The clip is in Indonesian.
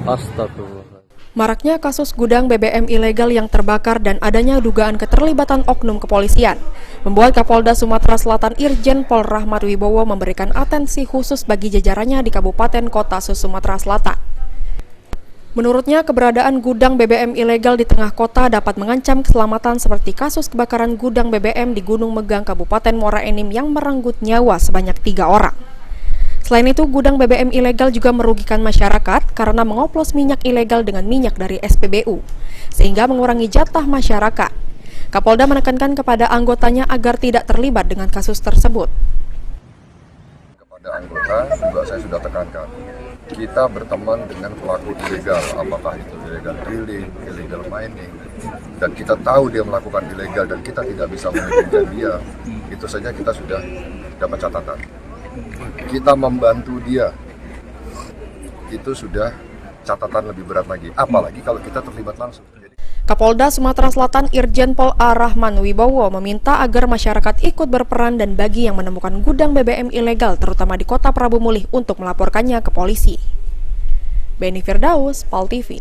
Astagfirullah. Maraknya kasus gudang BBM ilegal yang terbakar dan adanya dugaan keterlibatan oknum kepolisian membuat Kapolda Sumatera Selatan Irjen Pol Rahmat Wibowo memberikan atensi khusus bagi jajarannya di Kabupaten Kota Sumatera Selatan. Menurutnya, keberadaan gudang BBM ilegal di tengah kota dapat mengancam keselamatan seperti kasus kebakaran gudang BBM di Gunung Megang, Kabupaten Muara Enim yang merenggut nyawa sebanyak 3 orang. Selain itu, gudang BBM ilegal juga merugikan masyarakat karena mengoplos minyak ilegal dengan minyak dari SPBU, sehingga mengurangi jatah masyarakat. Kapolda menekankan kepada anggotanya agar tidak terlibat dengan kasus tersebut. Kepada anggota juga saya sudah tekankan, kita berteman dengan pelaku ilegal, apakah itu illegal drilling, illegal mining, dan kita tahu dia melakukan ilegal dan kita tidak bisa menghentikan dia, itu saja kita sudah dapat catatan. Kita membantu dia, itu sudah catatan lebih berat lagi, apalagi kalau kita terlibat langsung. Kapolda Sumatera Selatan Irjen Pol Rahmat Wibowo meminta agar masyarakat ikut berperan dan bagi yang menemukan gudang BBM ilegal terutama di Kota Prabu Mulih untuk melaporkannya ke polisi. Beni Firdaus, PAL TV.